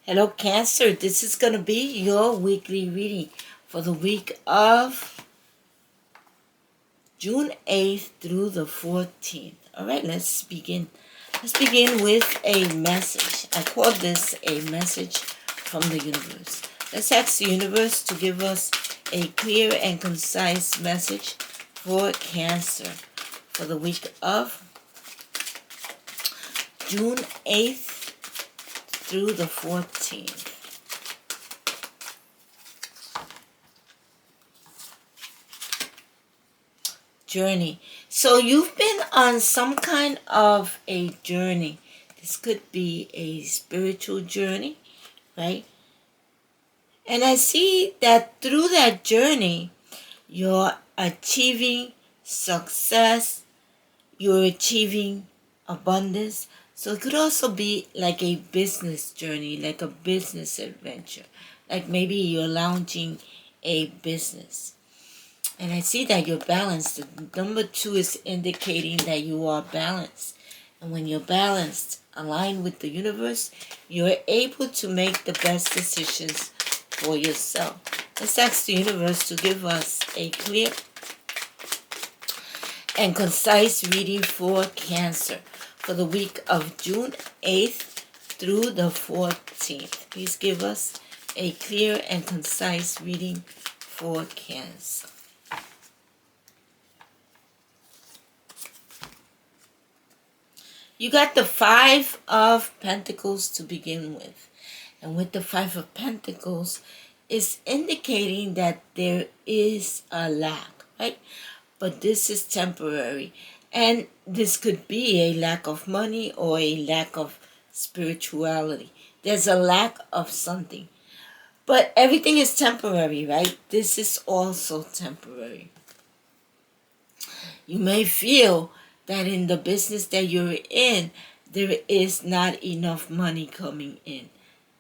Hello, Cancer. This is going to be your weekly reading for the week of June 8th through the 14th. All right, let's begin. Let's begin with a message. I call this a message from the universe. Let's ask the universe to give us a clear and concise message for Cancer for the week of June 8th through the 14th. Journey. So you've been on some kind of a journey. This could be a spiritual journey, right? And I see that through that journey, you're achieving success, you're achieving abundance. So it could also be like a business journey, like a business adventure. Like maybe you're launching a business. And I see that you're balanced. The number 2 is indicating that you are balanced. And when you're balanced, aligned with the universe, you're able to make the best decisions for yourself. Let's ask the universe to give us a clear and concise reading for Cancer for the week of June 8th through the 14th. Please give us a clear and concise reading for Cancer. You got the 5 of Pentacles to begin with. And with the 5 of Pentacles, it's indicating that there is a lack, right? But this is temporary. And this could be a lack of money or a lack of spirituality. There's a lack of something. But everything is temporary, right? This is also temporary. You may feel that in the business that you're in, there is not enough money coming in.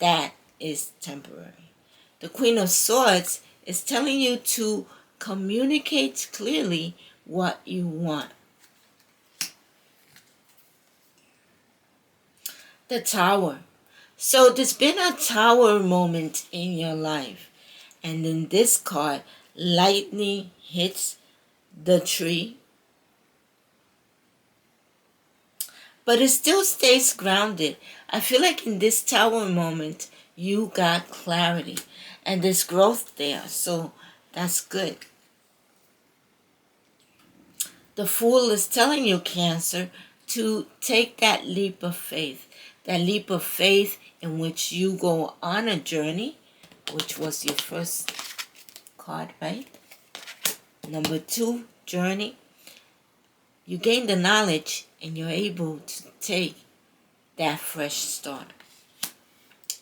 That is temporary. The Queen of Swords is telling you to communicate clearly what you want. The Tower. So there's been a tower moment in your life. And in this card, lightning hits the tree, but it still stays grounded. I feel like in this tower moment, you got clarity and there's growth there. So that's good. The Fool is telling you, Cancer, to take that leap of faith. That leap of faith in which you go on a journey, which was your first card, right? Number 2, journey. You gain the knowledge and you're able to take that fresh start.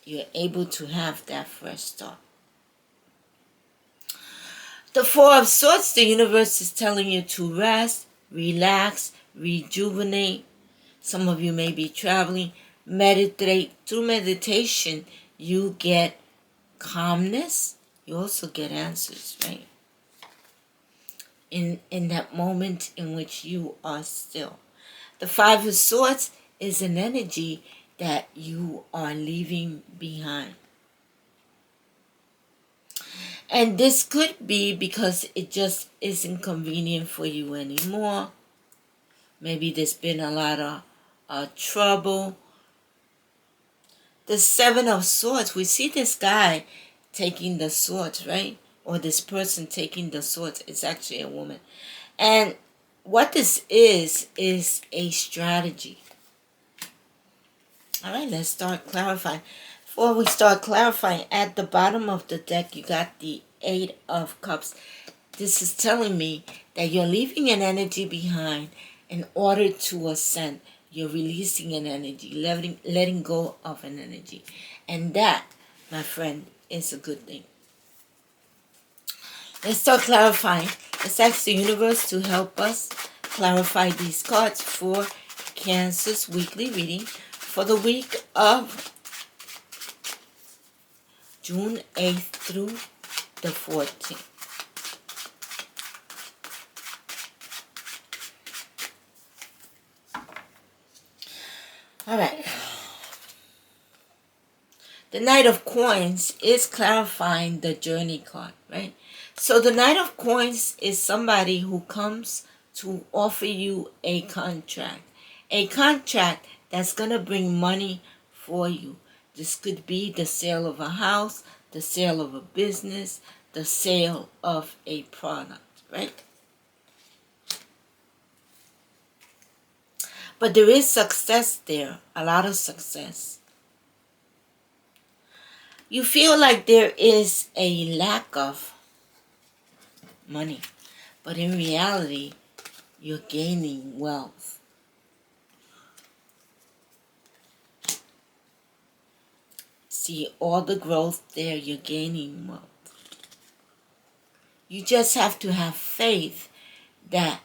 You're able to have that fresh start. The 4 of Swords, the universe is telling you to rest, relax, rejuvenate. Some of you may be traveling. Meditate. Through meditation, you get calmness. You also get answers, right? In that moment in which you are still. The 5 of Swords is an energy that you are leaving behind. And this could be because it just isn't convenient for you anymore. Maybe there's been a lot of trouble. The 7 of Swords, we see this guy taking the swords, right? Or this person taking the swords. It's actually a woman. And what this is a strategy. All right, let's start clarifying. Before we start clarifying, at the bottom of the deck, you got the 8 of Cups. This is telling me that you're leaving an energy behind in order to ascend. You're releasing an energy, letting go of an energy. And that, my friend, is a good thing. Let's start clarifying. Let's ask the universe to help us clarify these cards for Cancer's weekly reading for the week of June 8th through the 14th. All right. The Knight of Coins is clarifying the journey card, right? So the Knight of Coins is somebody who comes to offer you a contract that's going to bring money for you. This could be the sale of a house, the sale of a business, the sale of a product, right? But there is success there, a lot of success. You feel like there is a lack of money, but in reality, you're gaining wealth. See all the growth there, you're gaining wealth. You just have to have faith that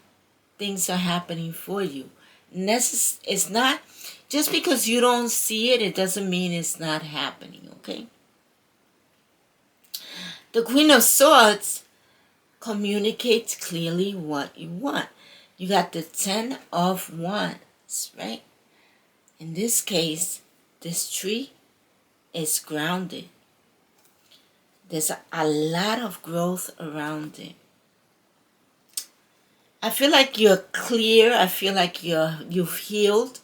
things are happening for you. It's not, just because you don't see it, it doesn't mean it's not happening, okay? The Queen of Swords communicates clearly what you want. You got the 10 of Wands, right? In this case, this tree is grounded. There's a lot of growth around it. I feel like you're clear. I feel like you've healed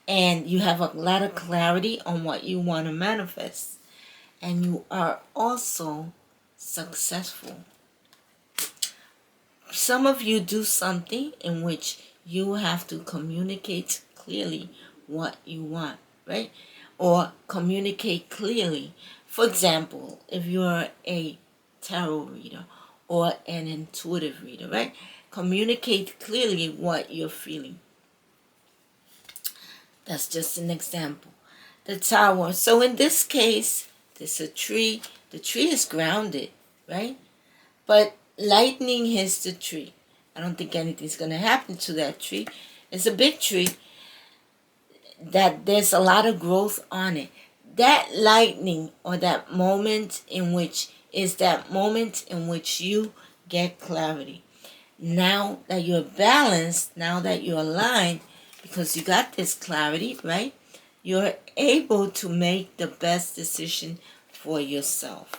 and you have a lot of clarity on what you want to manifest. And you are also successful. Some of you do something in which you have to communicate clearly what you want, right? Or communicate clearly. For example, if you're a tarot reader or an intuitive reader, right? Communicate clearly what you're feeling. That's just an example. The Tower. So in this case, there's a tree. The tree is grounded, right? But lightning hits the tree. I don't think anything's going to happen to that tree. It's a big tree that there's a lot of growth on it. That lightning, or that moment in which, is that moment in which you get clarity. Now that you're balanced, now that you're aligned, because you got this clarity, right? You're able to make the best decision for yourself.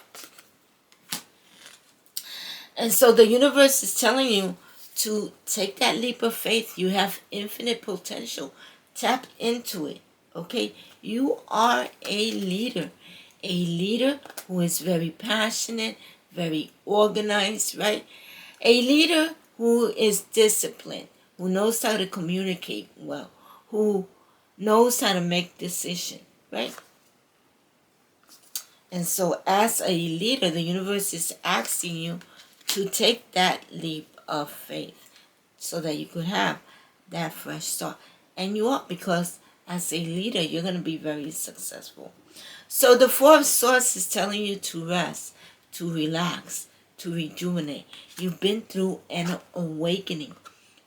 And so the universe is telling you to take that leap of faith. You have infinite potential. Tap into it, okay? You are a leader who is very passionate, very organized, right? A leader who is disciplined, who knows how to communicate well, who knows how to make decisions, right? And so as a leader, the universe is asking you to take that leap of faith so that you could have that fresh start. And you are, because as a leader, you're going to be very successful. So the Four of Swords is telling you to rest, to relax, to rejuvenate. You've been through an awakening,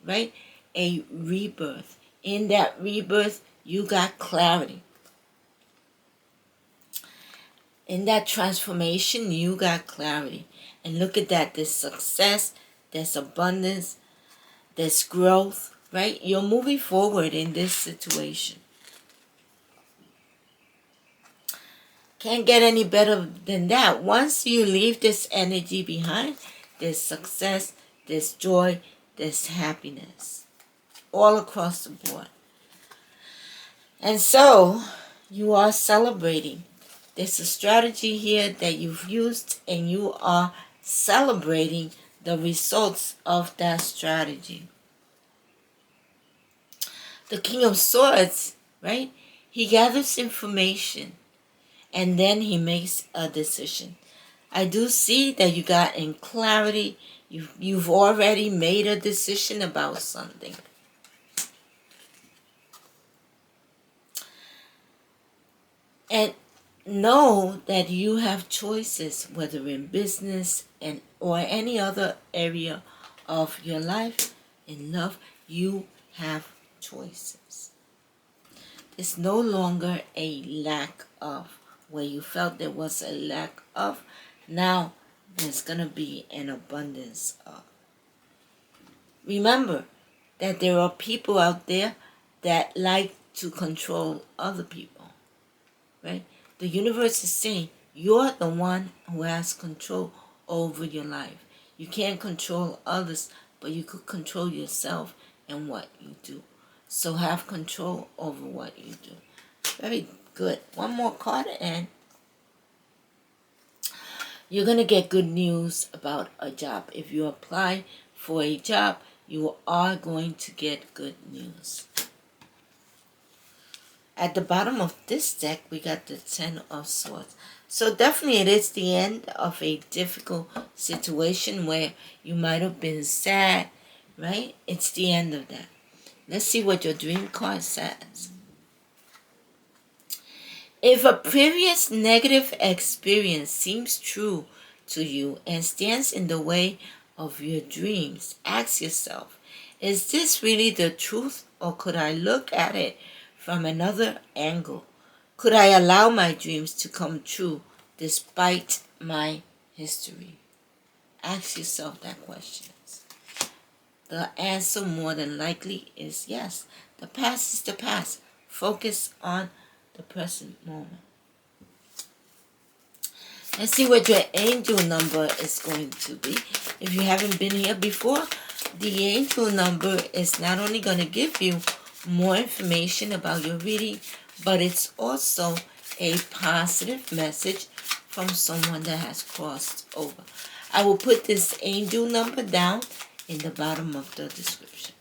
right? A rebirth. In that rebirth, you got clarity. In that transformation, you got clarity. And look at that. There's success, there's abundance, there's growth, right? You're moving forward in this situation. Can't get any better than that. Once you leave this energy behind, there's success, there's joy, there's happiness. All across the board. And so, you are celebrating. There's a strategy here that you've used, and you are celebrating the results of that strategy. The King of Swords, right? He gathers information and then he makes a decision. I do see that you got in clarity. You've already made a decision about something. And know that you have choices, whether in business and or any other area of your life. In love, you have choices. It's no longer a lack of. Where you felt there was a lack of, now there's going to be an abundance of. Remember that there are people out there that like to control other people, right? The universe is saying you're the one who has control over your life. You can't control others, but you could control yourself and what you do. So have control over what you do. Very good. One more card and you're going to get good news about a job. If you apply for a job, you are going to get good news. At the bottom of this deck, we got the Ten of Swords. So definitely it is the end of a difficult situation where you might have been sad, right? It's the end of that. Let's see what your dream card says. If a previous negative experience seems true to you and stands in the way of your dreams, ask yourself, is this really the truth, or could I look at it from another angle? Could I allow my dreams to come true despite my history? Ask yourself that question. The answer more than likely is yes. The past is the past. Focus on the present moment. Let's see what your angel number is going to be. If you haven't been here before, the angel number is not only going to give you more information about your reading, but it's also a positive message from someone that has crossed over. I will put this angel number down in the bottom of the description.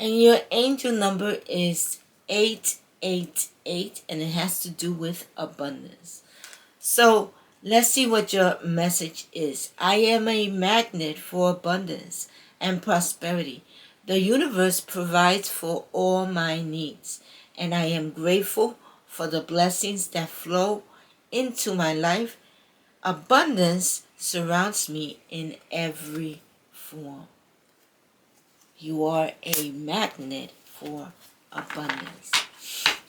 And your angel number is 888, and it has to do with abundance. So let's see what your message is. I am a magnet for abundance and prosperity. The universe provides for all my needs, and I am grateful for the blessings that flow into my life. Abundance surrounds me in every form. You are a magnet for abundance.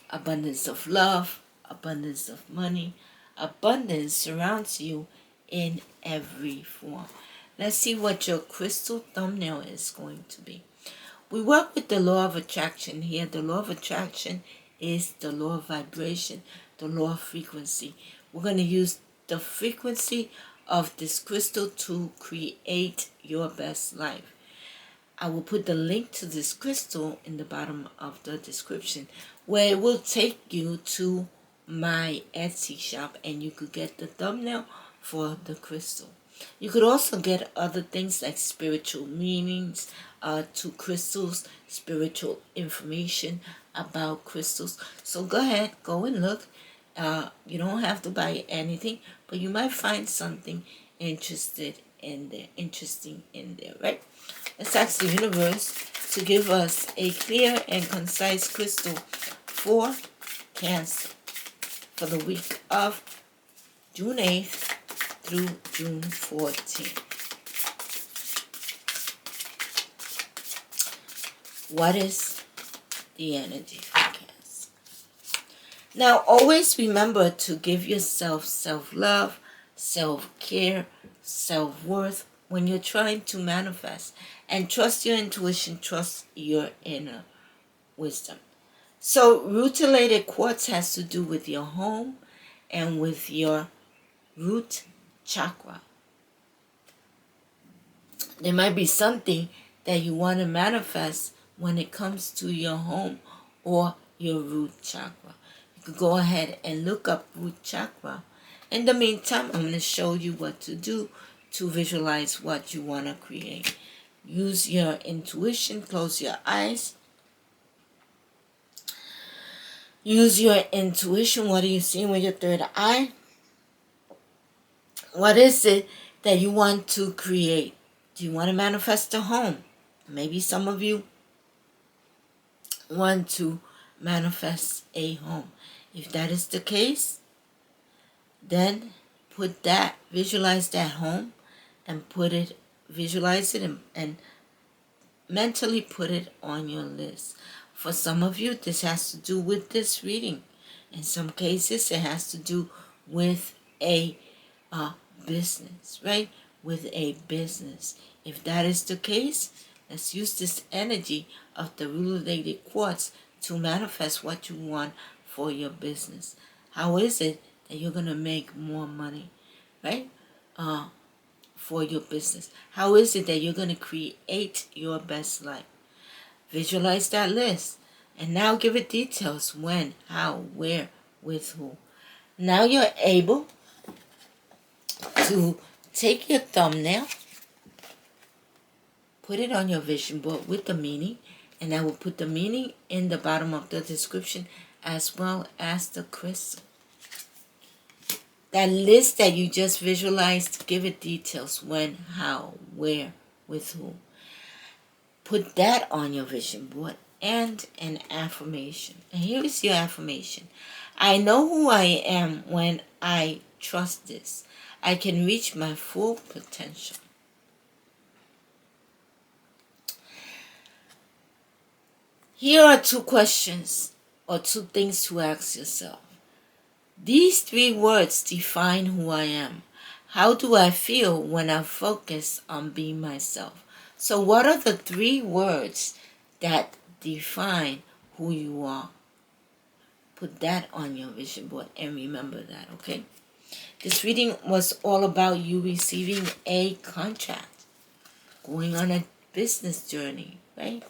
Abundance of love, abundance of money. Abundance surrounds you in every form. Let's see what your crystal thumbnail is going to be. We work with the law of attraction here. The law of attraction is the law of vibration, the law of frequency. We're going to use the frequency of this crystal to create your best life. I will put the link to this crystal in the bottom of the description, where it will take you to my Etsy shop and you could get the thumbnail for the crystal. You could also get other things like spiritual meanings to crystals, spiritual information about crystals. So go ahead, go and look. You don't have to buy anything, but you might find something interesting in there, right? Let's ask the universe to give us a clear and concise crystal for Cancer for the week of June 8th through June 14th. What is the energy for Cancer? Now, always remember to give yourself self-love, self-care, self-worth when you're trying to manifest. And trust your intuition, trust your inner wisdom. So Rutilated Quartz has to do with your home and with your root chakra. There might be something that you want to manifest when it comes to your home or your root chakra. You could go ahead and look up root chakra. In the meantime, I'm going to show you what to do to visualize what you want to create. Use your intuition. Close your eyes. Use your intuition. What are you seeing with your third eye? What is it that you want to create? Do you want to manifest a home? Maybe some of you want to manifest a home. If that is the case, then visualize that home and visualize it and mentally put it on your list. For some of you, this has to do with this reading. In some cases, it has to do with a business, right? With a business. If that is the case, let's use this energy of the Rutilated Quartz to manifest what you want for your business. How is it that you're going to make more money, right? For your business. How is it that you're going to create your best life? Visualize that list. And now give it details: when, how, where, with who. Now you're able to take your thumbnail, put it on your vision board with the meaning, and I will put the meaning in the bottom of the description as well as the crystal. That list that you just visualized, give it details: when, how, where, with who. Put that on your vision board and an affirmation. And here is your affirmation. I know who I am when I trust this. I can reach my full potential. Here are 2 questions or 2 things to ask yourself. These 3 words define who I am. How do I feel when I focus on being myself? So what are the 3 words that define who you are? Put that on your vision board and remember that, okay? This reading was all about you receiving a contract, going on a business journey, right?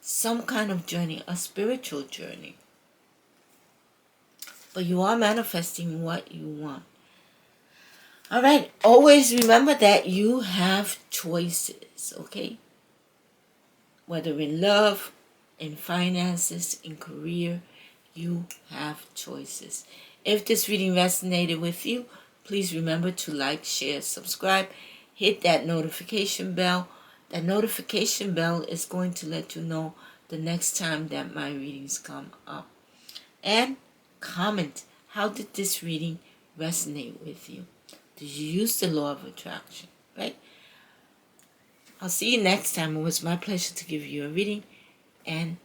Some kind of journey, a spiritual journey. But you are manifesting what you want. All right, always remember that you have choices, okay? Whether in love, in finances, in career, you have choices. If this reading resonated with you, please remember to like, share, subscribe, hit that notification bell. That notification bell is going to let you know the next time that my readings come up. And comment, how did this reading resonate with you? Did you use the law of attraction, right? I'll see you next time. It was my pleasure to give you a reading, and